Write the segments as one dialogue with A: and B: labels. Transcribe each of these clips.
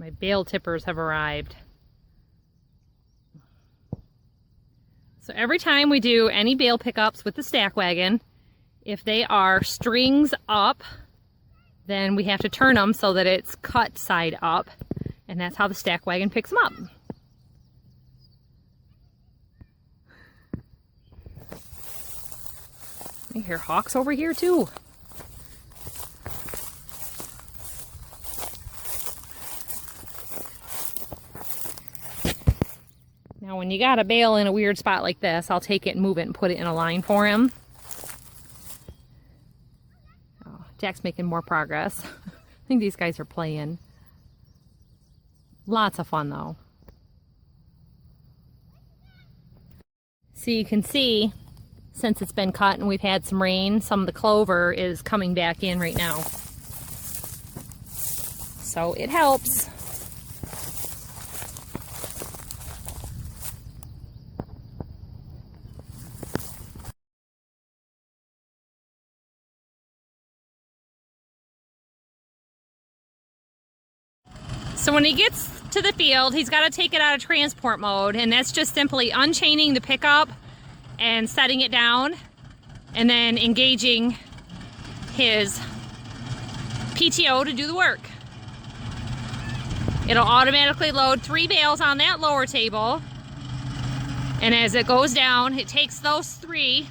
A: My bale tippers have arrived. So every time we do any bale pickups with the stack wagon, if they are strings up, then we have to turn them so that it's cut side up, and that's how the stack wagon picks them up. You hear hawks over here too. Now when you got a bale in a weird spot like this, I'll take it and move it and put it in a line for him. Oh, Jack's making more progress. I think these guys are playing. Lots of fun though. So you can see, since it's been cut and we've had some rain, some of the clover is coming back in right now. So it helps. So when he gets to the field, he's got to take it out of transport mode, and that's just simply unchaining the pickup and setting it down, and then engaging his PTO to do the work. It'll automatically load 3 bales on that lower table, and as it goes down, it takes those 3,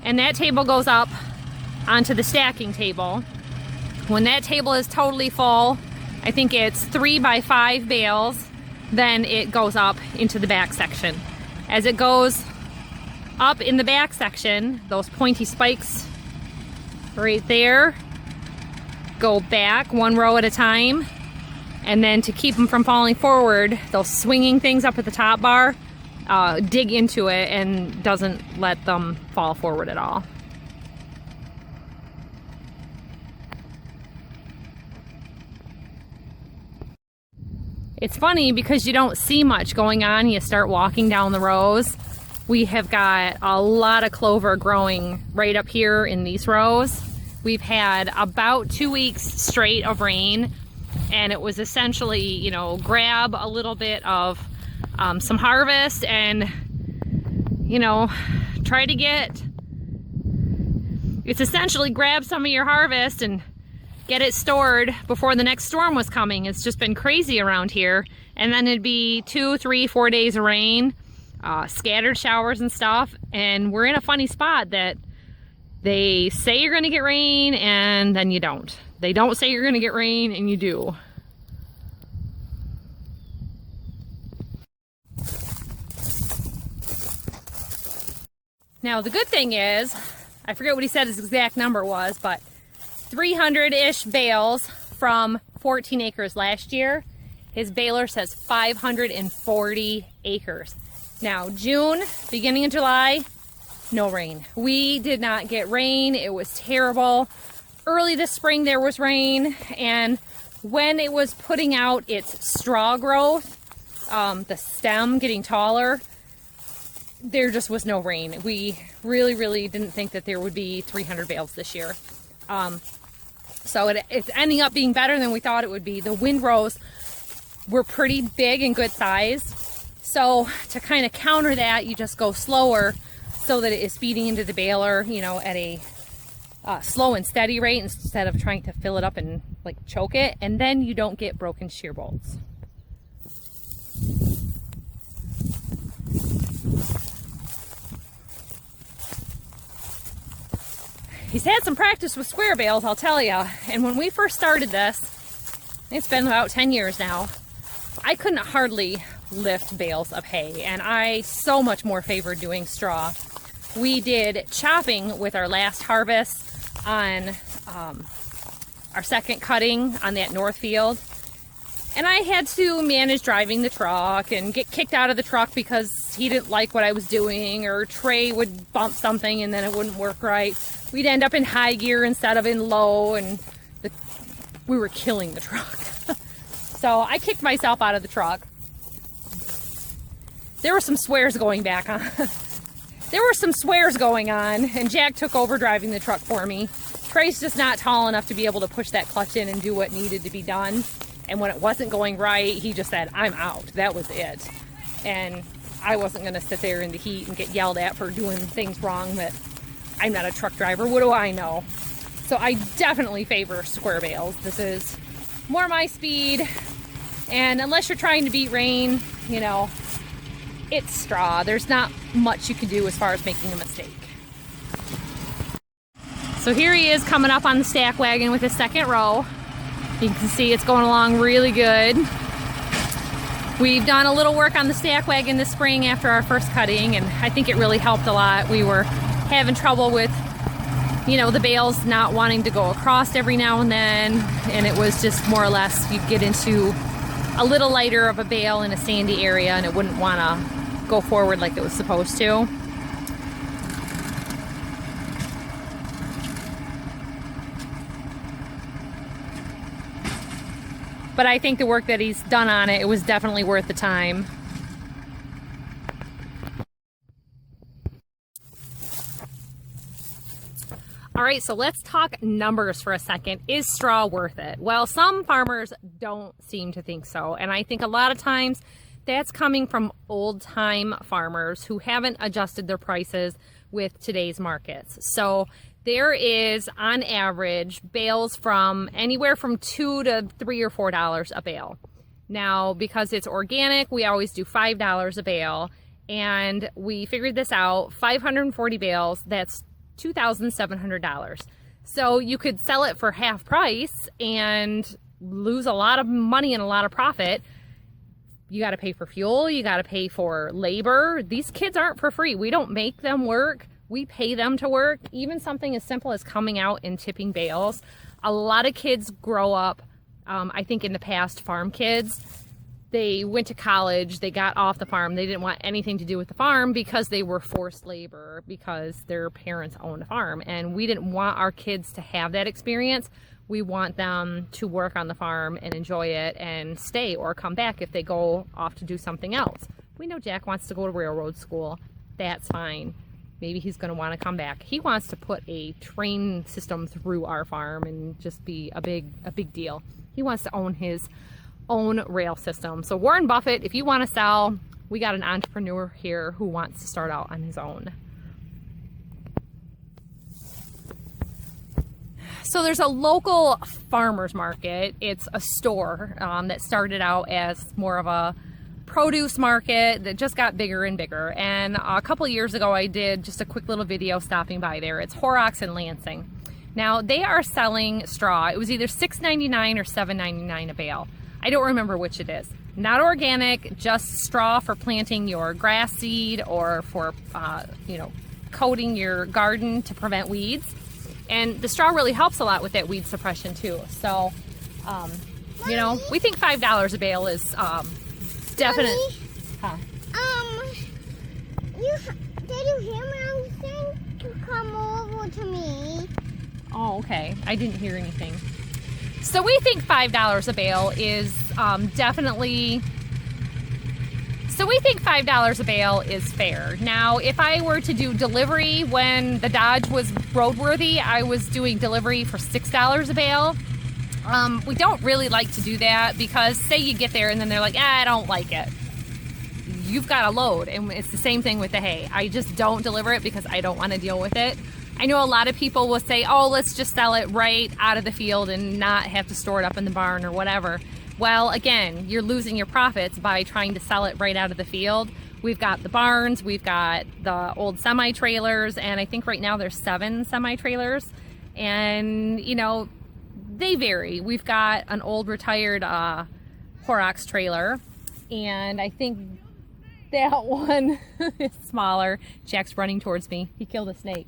A: and that table goes up onto the stacking table. When that table is totally full, I think it's 3 by 5 bales, then it goes up into the back section. As it goes up in the back section, those pointy spikes right there go back 1 row at a time, and then to keep them from falling forward, those swinging things up at the top bar dig into it and doesn't let them fall forward at all. It's funny because you don't see much going on. You start walking down the rows. We have got a lot of clover growing right up here in these rows. We've had about 2 weeks straight of rain, and it was essentially, you know, grab a little bit of some harvest and, you know, try to get, it's essentially grab some of your harvest and get it stored before the next storm was coming. It's just been crazy around here. And then it'd be 2, 3, 4 days of rain, scattered showers and stuff. And we're in a funny spot that they say you're gonna get rain and then you don't. They don't say you're gonna get rain and you do. Now the good thing is, I forget what he said his exact number was, but 300-ish bales from 14 acres last year. His baler says 540 acres. Now June, beginning of July, no rain. We did not get rain. It was terrible. Early this spring there was rain, and when it was putting out its straw growth, the stem getting taller, there just was no rain. We really didn't think that there would be 300 bales this year. So it's ending up being better than we thought it would be. The windrows were pretty big and good size. So to kind of counter that, you just go slower so that it is feeding into the baler, you know, at a slow and steady rate instead of trying to fill it up and like choke it. And then you don't get broken shear bolts. He's had some practice with square bales, I'll tell you. And when we first started this, it's been about 10 years now, I couldn't hardly lift bales of hay, and I so much more favored doing straw. We did chopping with our last harvest on our second cutting on that north field, and I had to manage driving the truck and get kicked out of the truck because he didn't like what I was doing, or Trey would bump something and then it wouldn't work right. We'd end up in high gear instead of in low, and we were killing the truck. So I kicked myself out of the truck. There were some swears going back on. There were some swears going on, and Jack took over driving the truck for me. Trey's just not tall enough to be able to push that clutch in and do what needed to be done. And when it wasn't going right, he just said, I'm out. That was it. And I wasn't going to sit there in the heat and get yelled at for doing things wrong that I'm not a truck driver. What do I know? So I definitely favor square bales. This is more my speed. And unless you're trying to beat rain, you know, it's straw. There's not much you can do as far as making a mistake. So here he is coming up on the stack wagon with his second row. You can see it's going along really good. We've done a little work on the stack wagon this spring after our first cutting, and I think it really helped a lot. We were having trouble with, you know, the bales not wanting to go across every now and then, and it was just more or less you'd get into a little lighter of a bale in a sandy area and it wouldn't want to go forward like it was supposed to. But I think the work that he's done on it, it was definitely worth the time. All right, so let's talk numbers for a second. Is straw worth it? Well, some farmers don't seem to think so. And I think a lot of times that's coming from old-time farmers who haven't adjusted their prices with today's markets. So there is, on average, bales from anywhere from $2 to $3 or $4 a bale. Now, because it's organic, we always do $5 a bale. And we figured this out, 540 bales, that's $2,700. So you could sell it for half price and lose a lot of money and a lot of profit. You got to pay for fuel, you got to pay for labor. These kids aren't for free. We don't make them work. We pay them to work. Even something as simple as coming out and tipping bales. A lot of kids grow up, I think in the past, farm kids. They went to college, they got off the farm, they didn't want anything to do with the farm because they were forced labor because their parents owned a farm. And we didn't want our kids to have that experience. We want them to work on the farm and enjoy it and stay or come back if they go off to do something else. We know Jack wants to go to railroad school. That's fine. Maybe he's going to want to come back. He wants to put a train system through our farm and just be a big deal. He wants to own his own rail system. So Warren Buffett, if you want to sell, we got an entrepreneur here who wants to start out on his own. So there's a local farmer's market. It's a store that started out as more of a produce market that just got bigger and bigger. And a couple years ago, I did just a quick little video stopping by there. It's Horrocks in Lansing. Now they are selling straw. It was either $6.99 or $7.99 a bale. I don't remember which it is. Not organic, just straw for planting your grass seed or for, you know, coating your garden to prevent weeds. And the straw really helps a lot with that weed suppression too. So, you know, we think $5 a bale is definite.
B: Mommy, did you hear me? I was saying to come over to me.
A: Oh, okay. I didn't hear anything. So we think $5 a bale is definitely. So we think $5 a bale is fair. Now, if I were to do delivery when the Dodge was roadworthy, I was doing delivery for $6 a bale. We don't really like to do that because say you get there and then they're like, I don't like it. You've got a load, and it's the same thing with the hay. I just don't deliver it because I don't want to deal with it. I know a lot of people will say, oh, let's just sell it right out of the field and not have to store it up in the barn or whatever. Well, again, you're losing your profits by trying to sell it right out of the field. We've got the barns, we've got the old semi-trailers, and I think right now there's 7 semi-trailers. And, you know, they vary. We've got an old retired Horrocks trailer, and I think that one is smaller. Jack's running towards me. He killed a snake.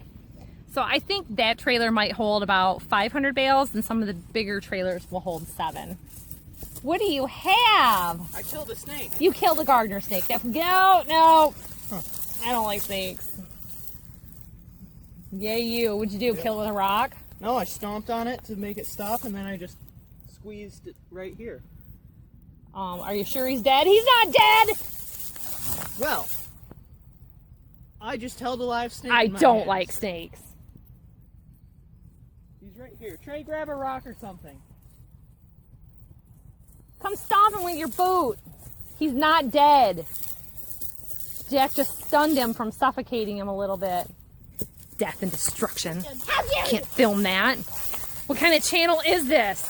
A: So I think that trailer might hold about 500 bales, and some of the bigger trailers will hold 7. What do you have?
C: I killed a snake.
A: You killed a gardener snake. No. Huh. I don't like snakes. Yay, you. What'd you do? Yeah. Kill it with a rock?
C: No, I stomped on it to make it stop, and then I just squeezed it right here.
A: Are you sure he's dead? He's not dead!
C: Well, I just held a live snake
A: I
C: in my
A: don't
C: hands.
A: like snakes.
C: He's right here. Trey, grab a rock or something.
A: Come stomp him with your boot. He's not dead. Jack just stunned him from suffocating him a little bit. Death and destruction. Can't film that. What kind of channel is this?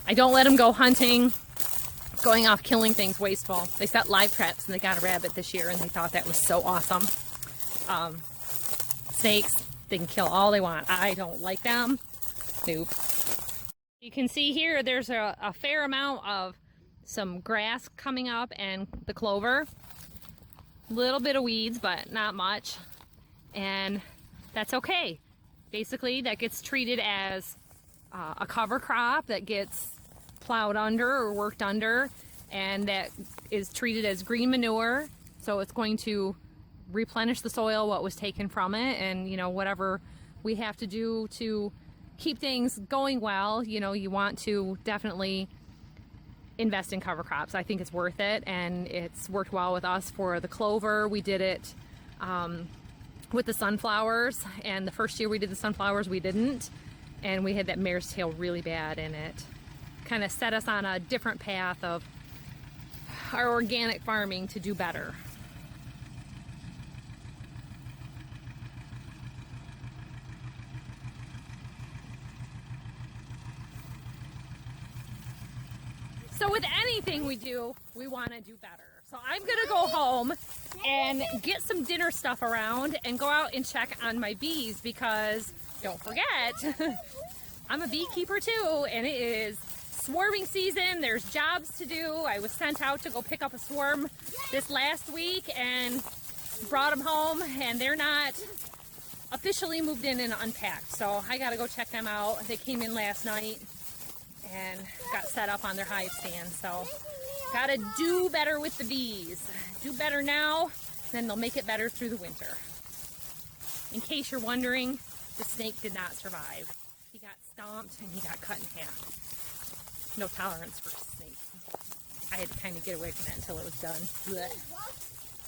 A: I don't let them go hunting. Going off killing things wasteful. They set live traps and they got a rabbit this year and they thought that was so awesome. Snakes, they can kill all they want. I don't like them. Nope. You can see here there's a fair amount of some grass coming up and the clover. Little bit of weeds, but not much. And that's okay. Basically, that gets treated as a cover crop that gets plowed under or worked under, and that is treated as green manure. So it's going to replenish the soil, what was taken from it, and you know, whatever we have to do to keep things going well, you know, you want to definitely invest in cover crops. I think it's worth it, and it's worked well with us for the clover. We did it with the sunflowers, and the first year we did the sunflowers we didn't, and we had that mare's tail really bad, and it kind of set us on a different path of our organic farming to do better. So with anything we do, we want to do better. So I'm going to go home and get some dinner stuff around and go out and check on my bees, because don't forget, I'm a beekeeper too, and it is swarming season. There's jobs to do. I was sent out to go pick up a swarm this last week and brought them home, and they're not officially moved in and unpacked. So I got to go check them out. They came in last night and got set up on their hive stand. So gotta do better with the bees. Do better now, then they'll make it better through the winter. In case you're wondering, the snake did not survive. He got stomped and he got cut in half. No tolerance for snakes. I had to kind of get away from that until it was done. Blech.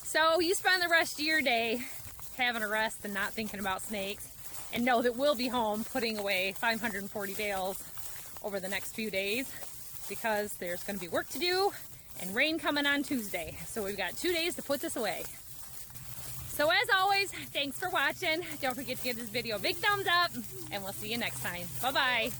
A: So you spend the rest of your day having a rest and not thinking about snakes, and know that we'll be home putting away 540 bales over the next few days, because there's going to be work to do and rain coming on Tuesday. So we've got 2 days to put this away. So as always, thanks for watching. Don't forget to give this video a big thumbs up, and we'll see you next time. Bye-bye.